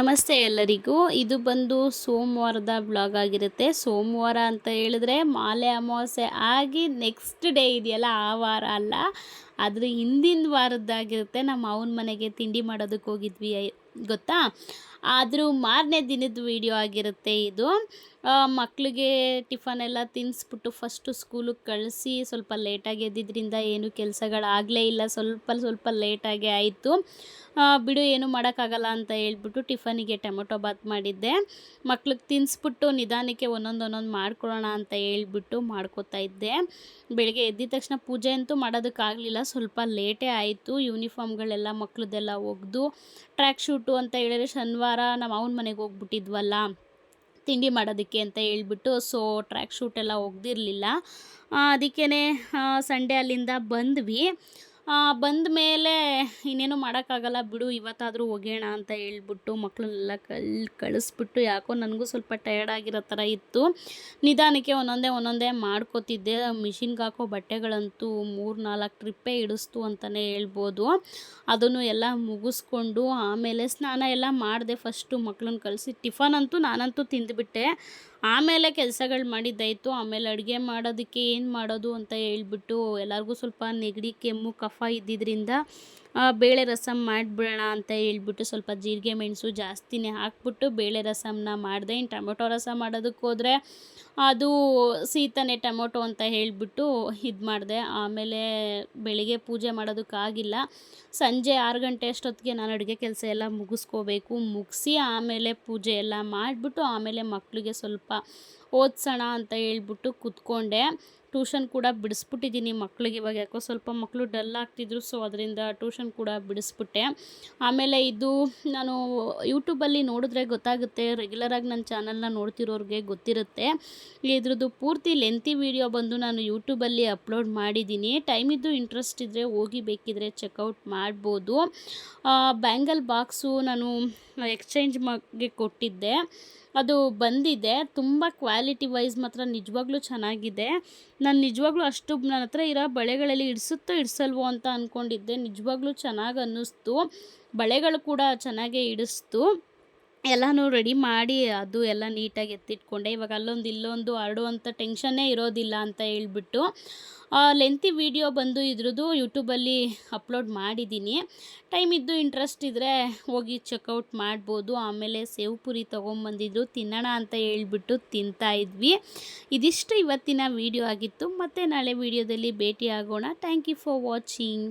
ನಮಸ್ತೆ ಎಲ್ಲರಿಗೂ. ಇದು ಬಂದು ಸೋಮವಾರದ ಬ್ಲಾಗ್ ಆಗಿರುತ್ತೆ. ಸೋಮವಾರ ಅಂತ ಹೇಳಿದ್ರೆ ಮಾಲೆ ಅಮಾವಾಸ್ಯೆ ಆಗಿ ನೆಕ್ಸ್ಟ್ ಡೇ ಇದೆಯಲ್ಲ, ಆ ವಾರ ಅಲ್ಲ, ಅದ್ರ ಹಿಂದಿನ ವಾರದ್ದಾಗಿರುತ್ತೆ. ನಮ್ಮ ಮಾವನ ಮನೆಗೆ ತಿಂಡಿ ಮಾಡೋದಕ್ಕೆ ಹೋಗಿದ್ವಿ, ಗೊತ್ತಾ. ಆದರೂ ಮಾರನೇ ದಿನದ ವಿಡಿಯೋ ಆಗಿರುತ್ತೆ ಇದು. ಮಕ್ಕಳಿಗೆ ಟಿಫನ್ ಎಲ್ಲ ತಿನ್ನಿಸ್ಬಿಟ್ಟು ಫಸ್ಟು ಸ್ಕೂಲಿಗೆ ಕಳಿಸಿ ಸ್ವಲ್ಪ ಲೇಟಾಗಿ ಎದ್ದಿದ್ದರಿಂದ ಏನು ಕೆಲಸಗಳಾಗಲೇ ಇಲ್ಲ. ಸ್ವಲ್ಪ ಲೇಟಾಗೆ ಆಯಿತು. ಬಿಡು, ಏನು ಮಾಡೋಕ್ಕಾಗಲ್ಲ ಅಂತ ಹೇಳ್ಬಿಟ್ಟು ಟಿಫನಿಗೆ ಟೊಮೊಟೊ ಬಾತ್ ಮಾಡಿದ್ದೆ. ಮಕ್ಳಿಗೆ ತಿನ್ನಿಸ್ಬಿಟ್ಟು ನಿಧಾನಕ್ಕೆ ಒಂದೊಂದು ಮಾಡ್ಕೊಳ್ಳೋಣ ಅಂತ ಹೇಳ್ಬಿಟ್ಟು ಮಾಡ್ಕೋತಾ ಇದ್ದೆ. ಬೆಳಗ್ಗೆ ಎದ್ದಿದ ತಕ್ಷಣ ಪೂಜೆ ಅಂತೂ ಮಾಡೋದಕ್ಕಾಗಲಿಲ್ಲ, ಸ್ವಲ್ಪ ಲೇಟೇ ಆಯಿತು. ಯೂನಿಫಾರ್ಮ್ಗಳೆಲ್ಲ ಮಕ್ಳದ್ದೆಲ್ಲ ಒಗೆದು ಟ್ರ್ಯಾಕ್ ಶೂಟು ಅಂತ ಹೇಳಿದ್ರೆ ಶನಿವಾರ ನಮ್ಮ ಅವನ ಮನೆಗೆ ಹೋಗ್ಬಿಟ್ಟಿದ್ವಲ್ಲ ತಿಂಡಿ ಮಾಡೋದಕ್ಕೆ ಅಂತ ಹೇಳ್ಬಿಟ್ಟು, ಸೊ ಟ್ರ್ಯಾಕ್ ಶೂಟ್ ಎಲ್ಲ ಒಗ್ದಿರಲಿಲ್ಲ. ಅದಕ್ಕೇ ಸಂಡೇ ಅಲ್ಲಿಂದ ಬಂದ್ವಿ. ಬಂದ ಮೇಲೆ ಇನ್ನೇನು ಮಾಡೋಕ್ಕಾಗಲ್ಲ ಬಿಡು, ಇವತ್ತಾದರೂ ಒಗೆಯೋಣ ಅಂತ ಹೇಳ್ಬಿಟ್ಟು ಮಕ್ಕಳನ್ನೆಲ್ಲ ಕಳಿಸ್ಬಿಟ್ಟು, ಯಾಕೋ ನನಗೂ ಸ್ವಲ್ಪ ಟಯರ್ಡ್ ಆಗಿರೋ ಥರ ಇತ್ತು. ನಿಧಾನಕ್ಕೆ ಒಂದೊಂದೇ ಮಾಡ್ಕೋತಿದ್ದೆ. ಮಿಷಿನ್ಗೆ ಹಾಕೋ ಬಟ್ಟೆಗಳಂತೂ 3-4 ಟ್ರಿಪ್ಪೇ ಹಿಡಿಸ್ತು ಅಂತಲೇ ಹೇಳ್ಬೋದು. ಅದನ್ನು ಎಲ್ಲ ಮುಗಿಸ್ಕೊಂಡು ಆಮೇಲೆ ಸ್ನಾನ ಎಲ್ಲ ಮಾಡಿದೆ. ಫಸ್ಟು ಮಕ್ಕಳನ್ನ ಕಳಿಸಿ ಟಿಫನ್ ಅಂತೂ ನಾನಂತೂ ತಿಂದುಬಿಟ್ಟೆ. ಆಮೇಲೆ ಕೆಲಸಗಳು ಮಾಡಿದ್ದಾಯಿತು. ಆಮೇಲೆ ಅಡುಗೆ ಮಾಡೋದಕ್ಕೆ ಏನು ಮಾಡೋದು ಅಂತ ಹೇಳ್ಬಿಟ್ಟು ಎಲ್ಲರಿಗೂ ಸ್ವಲ್ಪ ನೆಗಡಿ ಕೆಮ್ಮು ಕಫ ಇದ್ದಿದ್ದರಿಂದ ಬೇಳೆ ರಸಮ್ ಮಾಡಿಬಿಡೋಣ ಅಂತ ಹೇಳ್ಬಿಟ್ಟು ಸ್ವಲ್ಪ ಜೀರಿಗೆ ಮೆಣಸು ಜಾಸ್ತಿನೇ ಹಾಕ್ಬಿಟ್ಟು ಬೇಳೆ ರಸಮ್ನ ಮಾಡಿದೆ. ಇನ್ನು ಟೊಮೊಟೊ ರಸ ಮಾಡೋದಕ್ಕೆ ಹೋದರೆ ಅದು ಸೀತಾನೆ ಟೊಮೊಟೊ ಅಂತ ಹೇಳಿಬಿಟ್ಟು ಇದು ಮಾಡಿದೆ. ಆಮೇಲೆ ಬೆಳಿಗ್ಗೆ ಪೂಜೆ ಮಾಡೋದಕ್ಕಾಗಿಲ್ಲ. ಸಂಜೆ 6 ಗಂಟೆ ಅಷ್ಟೊತ್ತಿಗೆ ನಾನು ಅಡುಗೆ ಕೆಲಸ ಎಲ್ಲ ಮುಗಿಸಿ ಆಮೇಲೆ ಪೂಜೆ ಎಲ್ಲ ಮಾಡಿಬಿಟ್ಟು ಆಮೇಲೆ ಮಕ್ಕಳಿಗೆ ಸ್ವಲ್ಪ ಓದಿಸೋಣ ಅಂತ ಹೇಳ್ಬಿಟ್ಟು ಕೂತ್ಕೊಂಡೆ. ಟ್ಯೂಷನ್ ಕೂಡ ಬಿಡಿಸ್ಬಿಟ್ಟಿದ್ದೀನಿ ಮಕ್ಕಳಿಗೆ. ಇವಾಗ ಯಾಕೋ ಸ್ವಲ್ಪ ಮಕ್ಕಳು ಡಲ್ ಆಗ್ತಿದ್ರು, ಸೊ ಅದರಿಂದ ಟ್ಯೂಷನ್ ಕೂಡ ಬಿಡಿಸ್ಬಿಟ್ಟೆ. ಆಮೇಲೆ ಇದು ನಾನು ಯೂಟ್ಯೂಬಲ್ಲಿ ನೋಡಿದ್ರೆ ಗೊತ್ತಾಗುತ್ತೆ, ರೆಗ್ಯುಲರಾಗಿ ನನ್ನ ಚಾನಲ್ನ ನೋಡ್ತಿರೋರಿಗೆ ಗೊತ್ತಿರುತ್ತೆ. ಇದ್ರದ್ದು ಪೂರ್ತಿ ಲೆಂತಿ ವಿಡಿಯೋ ಬಂದು ನಾನು ಯೂಟ್ಯೂಬಲ್ಲಿ ಅಪ್ಲೋಡ್ ಮಾಡಿದ್ದೀನಿ. ಟೈಮ್ ಇದ್ದು ಇಂಟ್ರೆಸ್ಟ್ ಇದ್ದರೆ ಹೋಗಿ ಬೇಕಿದ್ರೆ ಚೆಕ್ಔಟ್ ಮಾಡ್ಬೋದು. ಬ್ಯಾಂಗಲ್ ಬಾಕ್ಸು ನಾನು ಎಕ್ಸ್ಚೇಂಜ್ ಗೆ ಕೊಟ್ಟಿದ್ದೆ, ಅದು ಬಂದಿದೆ. ತುಂಬ ಕ್ವಾಲಿಟಿ ವೈಸ್ ಮಾತ್ರ ನಿಜವಾಗ್ಲೂ ಚೆನ್ನಾಗಿದೆ. ನಾನು ನಿಜವಾಗ್ಲೂ ಅಷ್ಟು ನನ್ನ ಹತ್ರ ಇರೋ ಬಳೆಗಳಲ್ಲಿ ಇಡಿಸಲ್ವೋ ಅಂತ ಅಂದ್ಕೊಂಡಿದ್ದೆ. ನಿಜವಾಗ್ಲೂ ಚೆನ್ನಾಗಿ ಅನ್ನಿಸ್ತು. ಬಳೆಗಳು ಕೂಡ ಚೆನ್ನಾಗೇ ಇಡಿಸ್ತು. ಎಲ್ಲನೂ ರೆಡಿ ಮಾಡಿ ಅದು ಎಲ್ಲ ನೀಟಾಗಿ ಎತ್ತಿಟ್ಕೊಂಡೆ. ಇವಾಗ ಅಲ್ಲೊಂದು ಇಲ್ಲೊಂದು ಹರಡುವಂಥ ಟೆನ್ಷನ್ನೇ ಇರೋದಿಲ್ಲ ಅಂತ ಹೇಳ್ಬಿಟ್ಟು ಲೆಂತಿ ವಿಡಿಯೋ ಬಂದು ಇದ್ರದ್ದು ಯೂಟ್ಯೂಬಲ್ಲಿ ಅಪ್ಲೋಡ್ ಮಾಡಿದ್ದೀನಿ. ಟೈಮ್ ಇದ್ದು ಇಂಟ್ರೆಸ್ಟ್ ಇದ್ದರೆ ಹೋಗಿ ಚೆಕ್ಔಟ್ ಮಾಡ್ಬೋದು. ಆಮೇಲೆ ಸೇವ್ ಪುರಿ ತೊಗೊಂಬಂದಿದ್ರು, ತಿನ್ನೋಣ ಅಂತ ಹೇಳ್ಬಿಟ್ಟು ತಿಂತಾಯಿದ್ವಿ. ಇದಿಷ್ಟು ಇವತ್ತಿನ ವಿಡಿಯೋ ಆಗಿತ್ತು. ಮತ್ತೆ ನಾಳೆ ವಿಡಿಯೋದಲ್ಲಿ ಭೇಟಿ ಆಗೋಣ. Thank you for watching.